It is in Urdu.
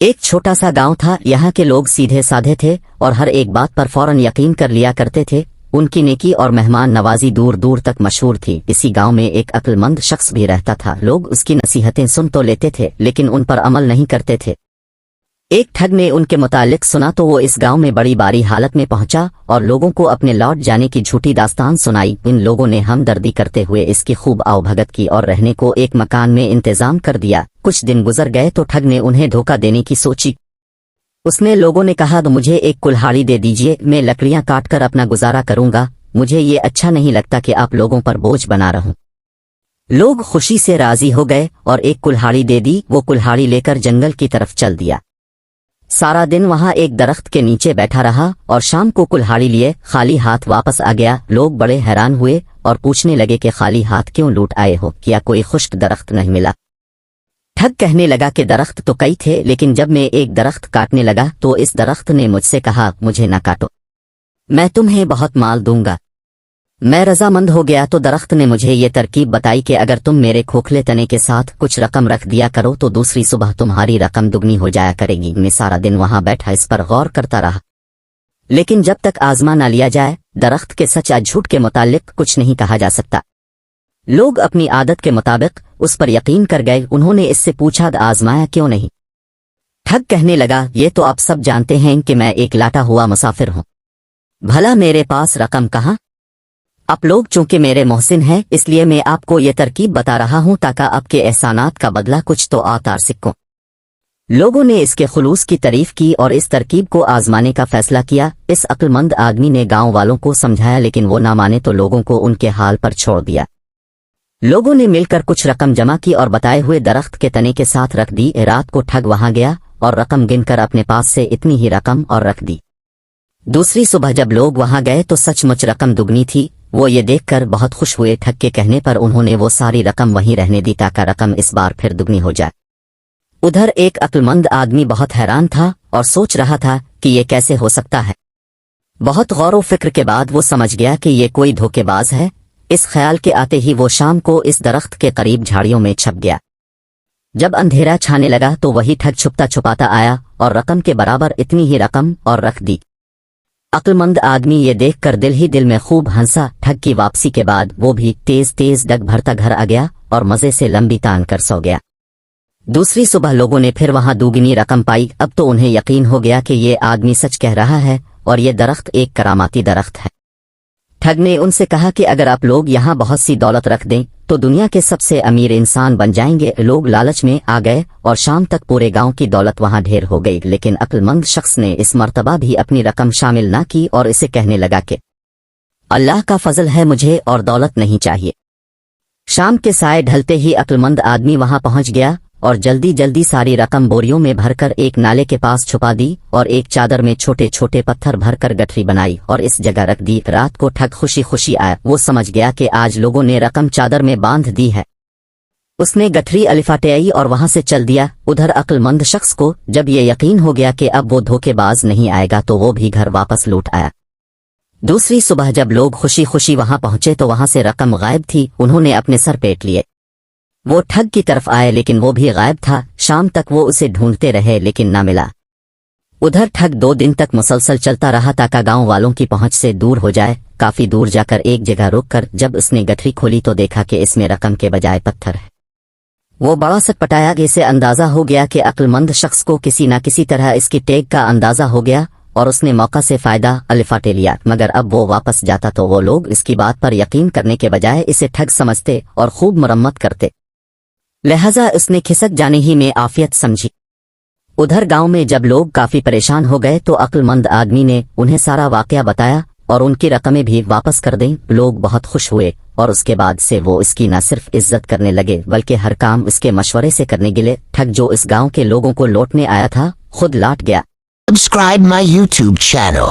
ایک چھوٹا سا گاؤں تھا، یہاں کے لوگ سیدھے سادھے تھے اور ہر ایک بات پر فوراً یقین کر لیا کرتے تھے۔ ان کی نیکی اور مہمان نوازی دور دور تک مشہور تھی۔ اسی گاؤں میں ایک عقل مند شخص بھی رہتا تھا۔ لوگ اس کی نصیحتیں سن تو لیتے تھے لیکن ان پر عمل نہیں کرتے تھے۔ ایک ٹھگ نے ان کے متعلق سنا تو وہ اس گاؤں میں بڑی باری حالت میں پہنچا اور لوگوں کو اپنے لوٹ جانے کی جھوٹی داستان سنائی۔ ان لوگوں نے ہمدردی کرتے ہوئے اس کی خوب آؤ بھگت کی اور رہنے کو ایک مکان میں انتظام کر دیا۔ کچھ دن گزر گئے تو ٹھگ نے انہیں دھوکہ دینے کی سوچی۔ اس نے لوگوں نے کہا، مجھے ایک کلہاڑی دے دیجئے، میں لکڑیاں کاٹ کر اپنا گزارا کروں گا، مجھے یہ اچھا نہیں لگتا کہ آپ لوگوں پر بوجھ بنا رہوں۔ لوگ خوشی سے راضی ہو گئے اور ایک کلہاڑی دے دی۔ وہ کلہاڑی لے کر جنگل کی طرف چل دیا۔ سارا دن وہاں ایک درخت کے نیچے بیٹھا رہا اور شام کو کلہاڑی لیے خالی ہاتھ واپس آ گیا۔ لوگ بڑے حیران ہوئے اور پوچھنے لگے کہ خالی ہاتھ کیوں لوٹ آئے ہو، کیا کوئی خشک درخت نہیں ملا؟ ٹھگ کہنے لگا کہ درخت تو کئی تھے لیکن جب میں ایک درخت کاٹنے لگا تو اس درخت نے مجھ سے کہا، مجھے نہ کاٹو، میں تمہیں بہت مال دوں گا۔ میں رضامند ہو گیا تو درخت نے مجھے یہ ترکیب بتائی کہ اگر تم میرے کھوکھلے تنے کے ساتھ کچھ رقم رکھ دیا کرو تو دوسری صبح تمہاری رقم دگنی ہو جایا کرے گی۔ میں سارا دن وہاں بیٹھا اس پر غور کرتا رہا، لیکن جب تک آزما نہ لیا جائے درخت کے سچ یا جھوٹ کے متعلق کچھ نہیں کہا جا سکتا۔ لوگ اپنی عادت کے مطابق اس پر یقین کر گئے۔ انہوں نے اس سے پوچھا، آزمایا کیوں نہیں؟ ٹھگ کہنے لگا، یہ تو آپ سب جانتے ہیں کہ میں ایک لاٹا ہوا مسافر ہوں، بھلا میرے پاس رقم کہاں؟ آپ لوگ چونکہ میرے محسن ہیں اس لیے میں آپ کو یہ ترکیب بتا رہا ہوں تاکہ آپ کے احسانات کا بدلہ کچھ تو اتار سکوں۔ لوگوں نے اس کے خلوص کی تعریف کی اور اس ترکیب کو آزمانے کا فیصلہ کیا۔ اس عقل مند آدمی نے گاؤں والوں کو سمجھایا لیکن وہ نہ مانے تو لوگوں کو ان کے حال پر چھوڑ دیا۔ لوگوں نے مل کر کچھ رقم جمع کی اور بتائے ہوئے درخت کے تنے کے ساتھ رکھ دی۔ رات کو ٹھگ وہاں گیا اور رقم گن کر اپنے پاس سے اتنی ہی رقم اور رکھ دی۔ دوسری صبح جب لوگ وہاں گئے تو سچ مچ رقم دگنی تھی۔ وہ یہ دیکھ کر بہت خوش ہوئے۔ ٹھگ کے کہنے پر انہوں نے وہ ساری رقم وہیں رہنے دی تاکہ رقم اس بار پھر دگنی ہو جائے۔ ادھر ایک عقل مند آدمی بہت حیران تھا اور سوچ رہا تھا کہ یہ کیسے ہو سکتا ہے۔ بہت غور و فکر کے بعد وہ سمجھ گیا کہ یہ کوئی دھوکے باز ہے۔ اس خیال کے آتے ہی وہ شام کو اس درخت کے قریب جھاڑیوں میں چھپ گیا۔ جب اندھیرا چھانے لگا تو وہی ٹھگ چھپتا چھپاتا آیا اور رقم کے برابر اتنی ہی رقم اور رکھ دی۔ عقل مند آدمی یہ دیکھ کر دل ہی دل میں خوب ہنسا۔ ٹھگ کی واپسی کے بعد وہ بھی تیز تیز ڈگ بھرتا گھر آ گیا اور مزے سے لمبی تان کر سو گیا۔ دوسری صبح لوگوں نے پھر وہاں دوگنی رقم پائی۔ اب تو انہیں یقین ہو گیا کہ یہ آدمی سچ کہہ رہا ہے اور یہ درخت ایک کراماتی درخت ہے۔ ٹھگ نے ان سے کہا کہ اگر آپ لوگ یہاں بہت سی دولت رکھ دیں تو دنیا کے سب سے امیر انسان بن جائیں گے۔ لوگ لالچ میں آ گئے اور شام تک پورے گاؤں کی دولت وہاں ڈھیر ہو گئی، لیکن عقل مند شخص نے اس مرتبہ بھی اپنی رقم شامل نہ کی اور اسے کہنے لگا کہ اللہ کا فضل ہے، مجھے اور دولت نہیں چاہیے۔ شام کے سائے ڈھلتے ہی عقل مند آدمی وہاں پہنچ گیا اور جلدی جلدی ساری رقم بوریوں میں بھر کر ایک نالے کے پاس چھپا دی اور ایک چادر میں چھوٹے چھوٹے پتھر بھر کر گٹھری بنائی اور اس جگہ رکھ دی۔ رات کو ٹھگ خوشی خوشی آیا۔ وہ سمجھ گیا کہ آج لوگوں نے رقم چادر میں باندھ دی ہے۔ اس نے گٹھری الفاٹائی اور وہاں سے چل دیا۔ ادھر عقل مند شخص کو جب یہ یقین ہو گیا کہ اب وہ دھوکے باز نہیں آئے گا تو وہ بھی گھر واپس لوٹ آیا۔ دوسری صبح جب لوگ خوشی خوشی وہاں پہنچے تو وہاں سے رقم غائب تھی۔ انہوں نے اپنے سر پیٹ لیے۔ وہ ٹھگ کی طرف آئے لیکن وہ بھی غائب تھا۔ شام تک وہ اسے ڈھونڈتے رہے لیکن نہ ملا۔ ادھر ٹھگ 2 دن تک مسلسل چلتا رہا تاکہ گاؤں والوں کی پہنچ سے دور ہو جائے۔ کافی دور جا کر ایک جگہ روک کر جب اس نے گٹھری کھولی تو دیکھا کہ اس میں رقم کے بجائے پتھر ہے۔ وہ بڑا سٹپٹایا کہ اسے اندازہ ہو گیا کہ عقل مند شخص کو کسی نہ کسی طرح اس کی ٹیگ کا اندازہ ہو گیا اور اس نے موقع سے فائدہ الفاٹے لیا۔ مگر اب وہ واپس جاتا تو وہ لوگ اس کی بات پر یقین کرنے کے بجائے اسے ٹھگ سمجھتے اور خوب مرمت کرتے، لہذا اس نے کھسک جانے ہی میں عافیت سمجھی۔ ادھر گاؤں میں جب لوگ کافی پریشان ہو گئے تو عقل مند آدمی نے انہیں سارا واقعہ بتایا اور ان کی رقمیں بھی واپس کر دیں۔ لوگ بہت خوش ہوئے اور اس کے بعد سے وہ اس کی نہ صرف عزت کرنے لگے بلکہ ہر کام اس کے مشورے سے کرنے گلے۔ ٹھگ جو اس گاؤں کے لوگوں کو لوٹنے آیا تھا خود لوٹ گیا۔ Subscribe my YouTube channel.